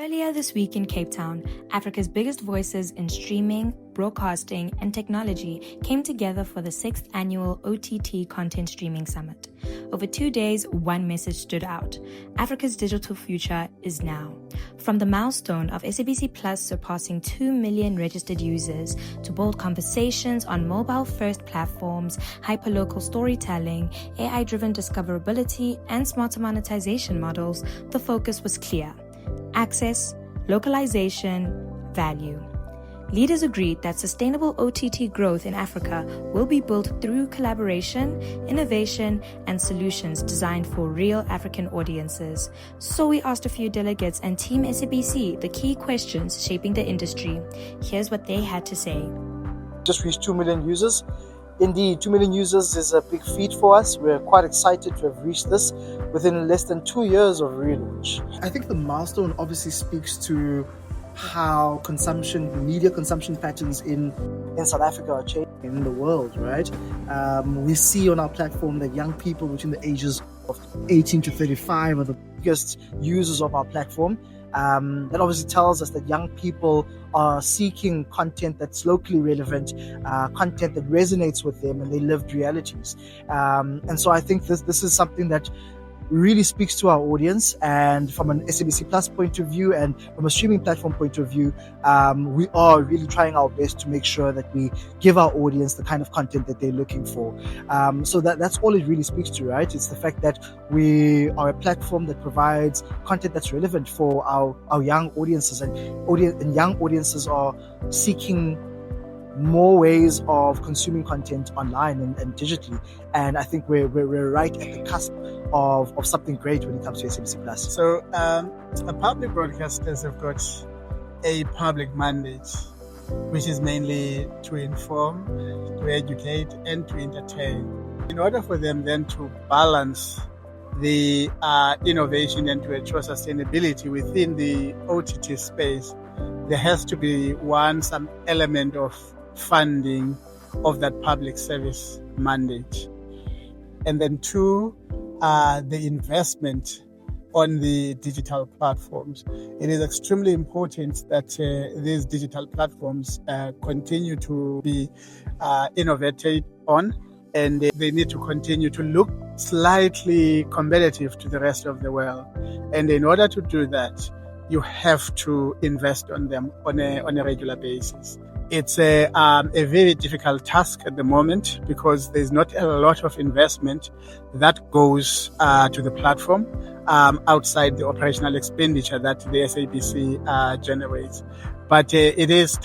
Earlier this week in Cape Town, Africa's biggest voices in streaming, broadcasting, and technology came together for the 6th annual OTT Content Streaming Summit. Over 2 days, one message stood out. Africa's digital future is now. From the milestone of SABC Plus surpassing 2 million registered users to bold conversations on mobile-first platforms, hyperlocal storytelling, AI-driven discoverability, and smarter monetization models, the focus was clear. Access, localization, value. Leaders agreed that sustainable OTT growth in Africa will be built through collaboration, innovation, and solutions designed for real African audiences. So we asked a few delegates and Team SABC the key questions shaping the industry. Here's what they had to say. Just reached 2 million users. Indeed, 2 million users is a big feat for us. We're quite excited to have reached this within less than 2 years of relaunch. I think the milestone obviously speaks to how media consumption patterns in South Africa are changing. in the world, right? We see on our platform that young people between the ages of 18 to 35 are the Biggest users of our platform. That obviously tells us that young people are seeking content that's locally relevant, content that resonates with them and their lived realities. And so I think this is something that really speaks to our audience, and from an SABC Plus point of view and from a streaming platform point of view, we are really trying our best to make sure that we give our audience the kind of content that they're looking for. So that's all it really speaks to, right? It's the fact that we are a platform that provides content that's relevant for our young audiences, and young audiences are seeking more ways of consuming content online and digitally. And I think we're right at the cusp of something great when it comes to SABC Plus. So public broadcasters have got a public mandate, which is mainly to inform, to educate, and to entertain. In order for them then to balance the innovation and to ensure sustainability within the OTT space, there has to be some element of funding of that public service mandate. And then two, the investment on the digital platforms. It is extremely important that these digital platforms continue to be innovated on, and they need to continue to look slightly competitive to the rest of the world. And in order to do that, you have to invest on them on a regular basis. It's a very difficult task at the moment because there's not a lot of investment that goes to the platform outside the operational expenditure that the SABC generates. But it is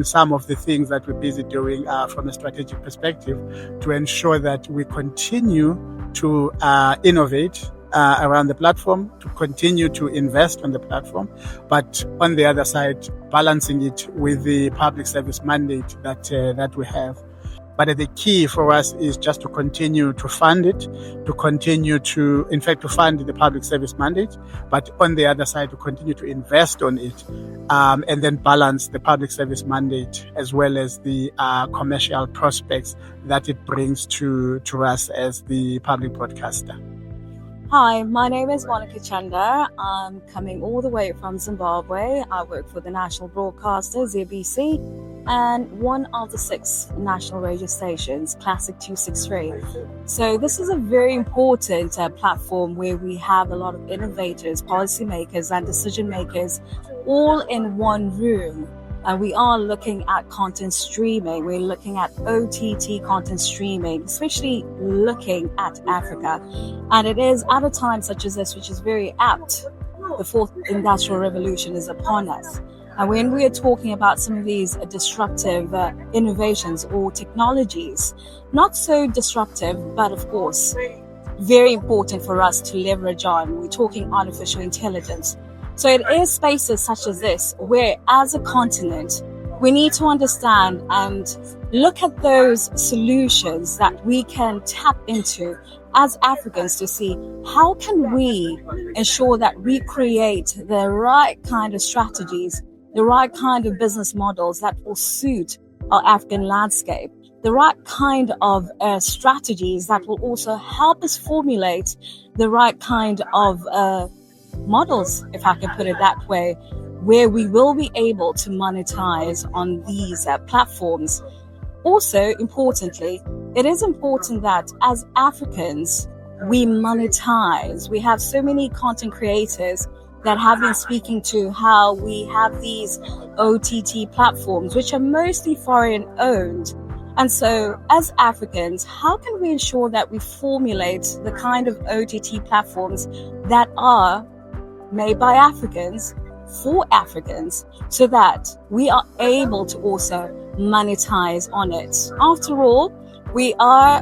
some of the things that we're busy doing from a strategic perspective to ensure that we continue to innovate around the platform, to continue to invest on the platform, but on the other side, balancing it with the public service mandate that we have. But the key for us is just to continue to fund it, to continue to fund the public service mandate, but on the other side, to continue to invest on it, and then balance the public service mandate as well as the commercial prospects that it brings to us as the public broadcaster. Hi, my name is Monica Chanda. I'm coming all the way from Zimbabwe. I work for the national broadcaster, SABC, and one of the 6 national radio stations, Classic 263. So this is a very important platform where we have a lot of innovators, policymakers, and decision makers all in one room. And we are looking at content streaming. We're looking at OTT content streaming, especially looking at Africa. And it is at a time such as this, which is very apt. The 4th industrial revolution is upon us. And when we are talking about some of these disruptive innovations or technologies, not so disruptive, but of course, very important for us to leverage on. We're talking artificial intelligence. So it is spaces such as this where, as a continent, we need to understand and look at those solutions that we can tap into as Africans to see how can we ensure that we create the right kind of strategies, the right kind of business models that will suit our African landscape, the right kind of strategies that will also help us formulate the right kind of models, if I can put it that way, where we will be able to monetize on these platforms. Also, importantly, it is important that as Africans, we monetize. We have so many content creators that have been speaking to how we have these OTT platforms, which are mostly foreign owned. And so as Africans, how can we ensure that we formulate the kind of OTT platforms that are made by Africans for Africans so that we are able to also monetize on it? After all, we are,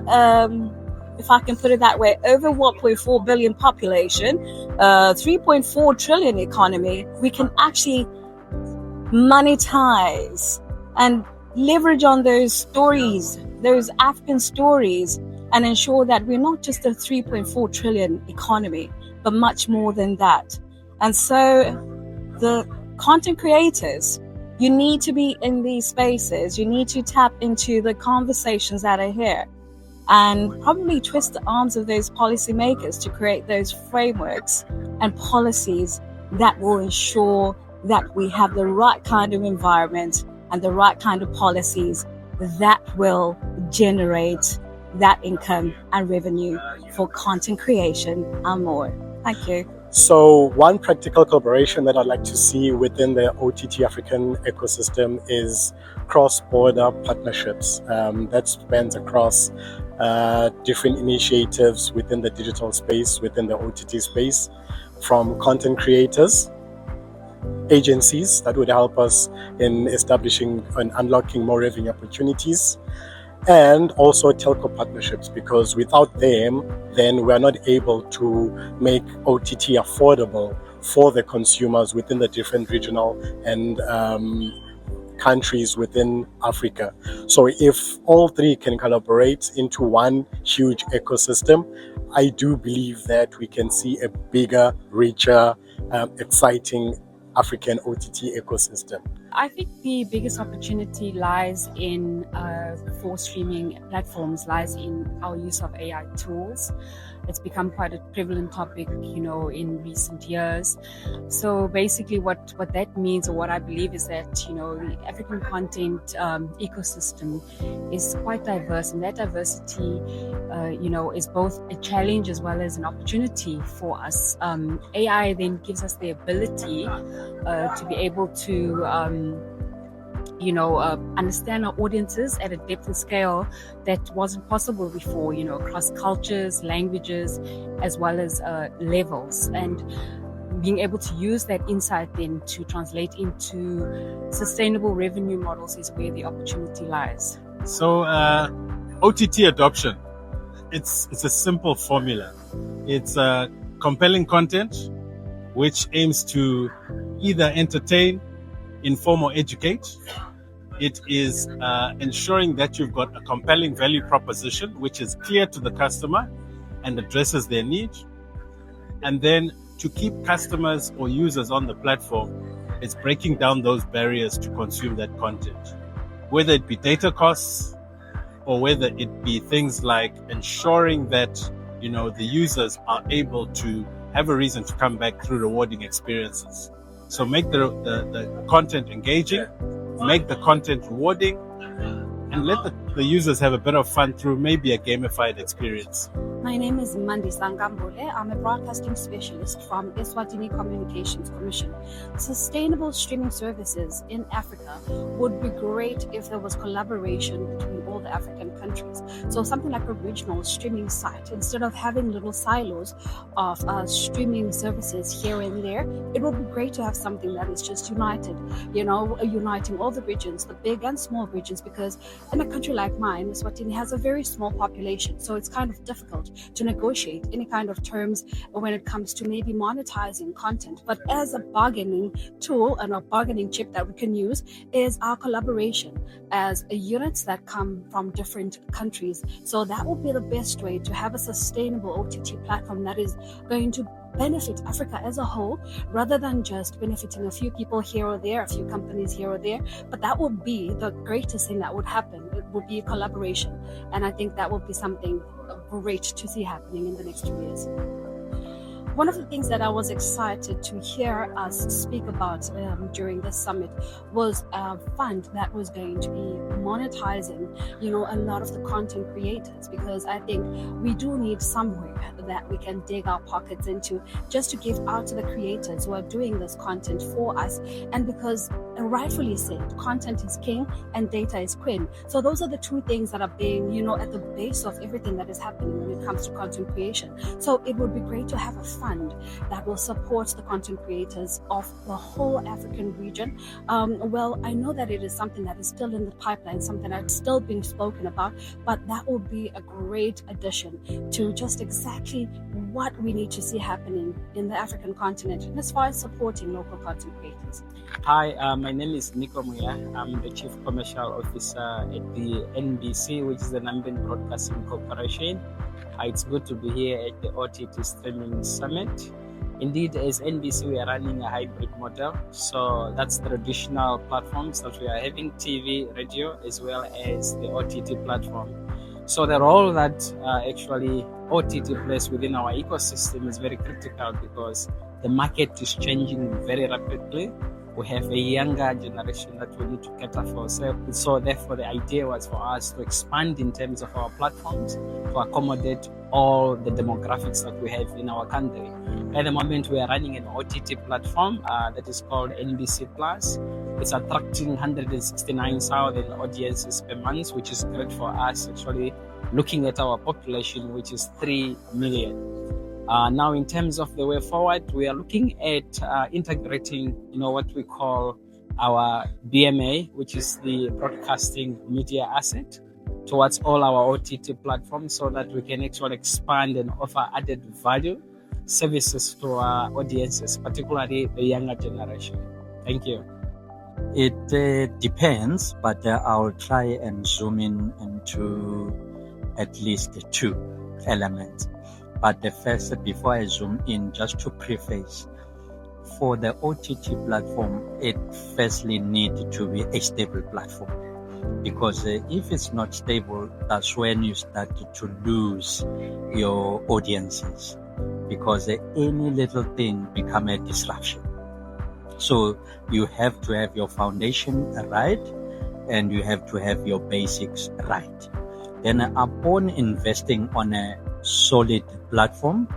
if I can put it that way, over 1.4 billion population, 3.4 trillion economy. We can actually monetize and leverage on those stories, those African stories, and ensure that we're not just a 3.4 trillion economy, but much more than that. And so the content creators, you need to be in these spaces. You need to tap into the conversations that are here and probably twist the arms of those policymakers to create those frameworks and policies that will ensure that we have the right kind of environment and the right kind of policies that will generate that income and revenue for content creation and more. Thank you. So one practical collaboration that I'd like to see within the OTT African ecosystem is cross-border partnerships that spans across different initiatives within the digital space, within the OTT space, from content creators, agencies that would help us in establishing and unlocking more revenue opportunities, and also telco partnerships, because without them, then we are not able to make OTT affordable for the consumers within the different regional and countries within Africa. So if all three can collaborate into one huge ecosystem, I do believe that we can see a bigger, richer, exciting African OTT ecosystem. I think the biggest opportunity lies in for streaming platforms lies in our use of AI tools. It's become quite a prevalent topic, in recent years. So basically what that means, or what I believe, is that, the African content ecosystem is quite diverse, and that diversity, is both a challenge as well as an opportunity for us. AI then gives us the ability to be able to understand our audiences at a depth and scale that wasn't possible before, across cultures, languages, as well as levels. And being able to use that insight then to translate into sustainable revenue models is where the opportunity lies. So OTT adoption, it's a simple formula. It's compelling content which aims to either entertain, inform, or educate. It is ensuring that you've got a compelling value proposition which is clear to the customer and addresses their need. And then to keep customers or users on the platform, it's breaking down those barriers to consume that content, whether it be data costs or whether it be things like ensuring that the users are able to have a reason to come back through rewarding experiences. So make the content engaging, make the content rewarding, and let the users have a bit of fun through maybe a gamified experience. My name is Mandi Sangambule. I'm a broadcasting specialist from Eswatini Communications Commission. Sustainable streaming services in Africa would be great if there was collaboration between all the African countries. So something like a regional streaming site, instead of having little silos of streaming services here and there, it would be great to have something that is just united, uniting all the regions, the big and small regions, because in a country like mine, Eswatini has a very small population, so it's kind of difficult to negotiate any kind of terms when it comes to maybe monetizing content. But as a bargaining tool and a bargaining chip that we can use is our collaboration as units that come from different countries. So that will be the best way to have a sustainable OTT platform that is going to benefit Africa as a whole, rather than just benefiting a few people here or there, a few companies here or there. But that would be the greatest thing that would happen. It would be a collaboration. And I think that would be something great to see happening in the next 2 years. One of the things that I was excited to hear us speak about during the summit was a fund that was going to be monetizing, a lot of the content creators, because I think we do need somewhere that we can dig our pockets into just to give out to the creators who are doing this content for us. And because rightfully said, content is king and data is queen. So those are the two things that are being, at the base of everything that is happening when it comes to content creation. So it would be great to have a fund that will support the content creators of the whole African region. Well, I know that it is something that is still in the pipeline, something that's still being spoken about, but that will be a great addition to just exactly what we need to see happening in the African continent, and as far as supporting local content creators. Hi, my name is Nico Muya. I'm the Chief Commercial Officer at the NBC, which is the Namibia Broadcasting Corporation. It's good to be here at the OTT Streaming Summit. Indeed, as NBC, we are running a hybrid model. So that's the traditional platforms that we are having, TV, radio, as well as the OTT platform. So the role that actually OTT plays within our ecosystem is very critical because the market is changing very rapidly. We have a younger generation that we need to cater for. So therefore, the idea was for us to expand in terms of our platforms to accommodate all the demographics that we have in our country. At the moment, we are running an OTT platform that is called NBC Plus. It's attracting 169,000 audiences per month, which is great for us, actually, looking at our population, which is 3 million. Now, in terms of the way forward, we are looking at integrating, what we call our BMA, which is the broadcasting media asset, towards all our OTT platforms so that we can actually expand and offer added value services to our audiences, particularly the younger generation. Thank you. It depends, but I'll try and zoom in into at least two elements. But the first, before I zoom in, just to preface, for the OTT platform, it firstly needs to be a stable platform. Because if it's not stable, that's when you start to lose your audiences. Because any little thing becomes a disruption. So you have to have your foundation right, and you have to have your basics right. Then upon investing on a solid platform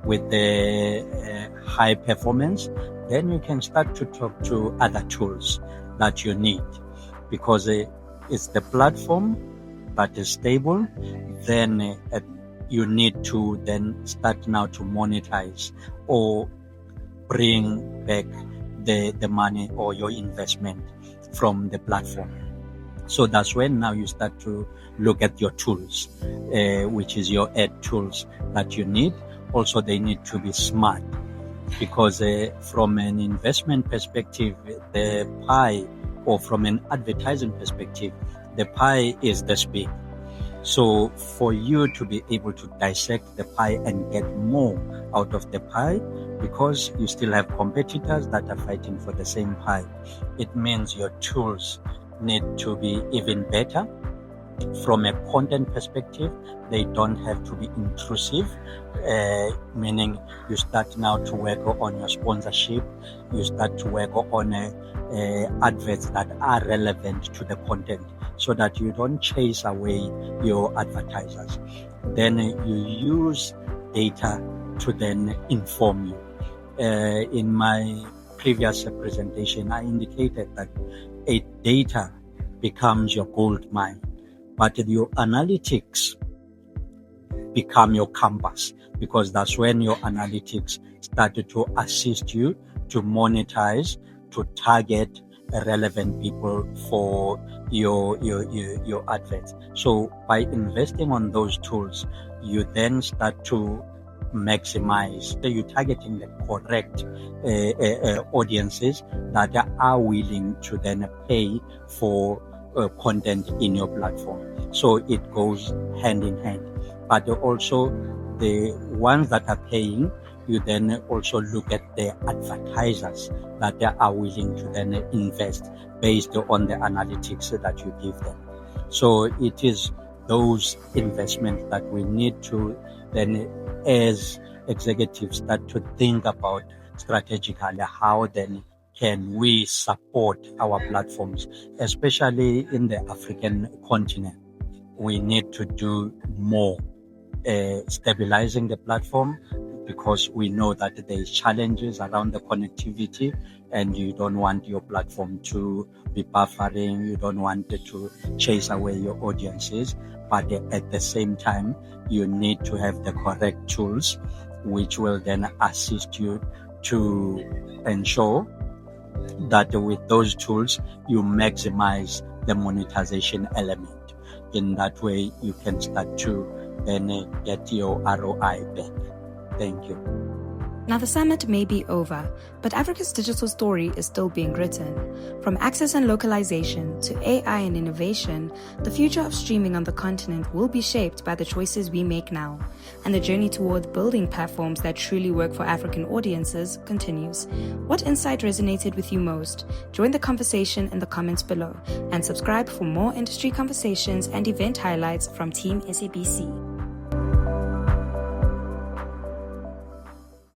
with the high performance, then you can start to talk to other tools that you need. Because it's the platform that is stable, then you need to then start now to monetize or bring back the money or your investment from the platform. So that's when now you start to look at your tools, which is your ad tools that you need. Also, they need to be smart because from an investment perspective, the pie, or from an advertising perspective, the pie is this big. So for you to be able to dissect the pie and get more out of the pie, because you still have competitors that are fighting for the same pie, it means your tools need to be even better. From a content perspective, they don't have to be intrusive, meaning you start now to work on your sponsorship, you start to work on adverts that are relevant to the content so that you don't chase away your advertisers. Then you use data to then inform you. In my previous presentation, I indicated that data becomes your gold mine, but your analytics become your compass, because that's when your analytics started to assist you to monetize, to target relevant people for your adverts. So by investing on those tools, you then start to maximize. You're targeting the correct audiences that are willing to then pay for content in your platform. So it goes hand in hand. But also the ones that are paying, you then also look at the advertisers that they are willing to then invest based on the analytics that you give them. So it is those investments that we need to then, as executives start to think about strategically how then can we support our platforms, especially in the African continent. We need to do more stabilizing the platform, because we know that there is challenges around the connectivity, and you don't want your platform to be buffering, you don't want it to chase away your audiences, but at the same time you need to have the correct tools which will then assist you to ensure that with those tools you maximize the monetization element. In that way you can start to then get your ROI back. Thank you. Now, the summit may be over, but Africa's digital story is still being written. From access and localization to AI and innovation, the future of streaming on the continent will be shaped by the choices we make now. And the journey toward building platforms that truly work for African audiences continues. What insight resonated with you most? Join the conversation in the comments below and subscribe for more industry conversations and event highlights from Team SABC.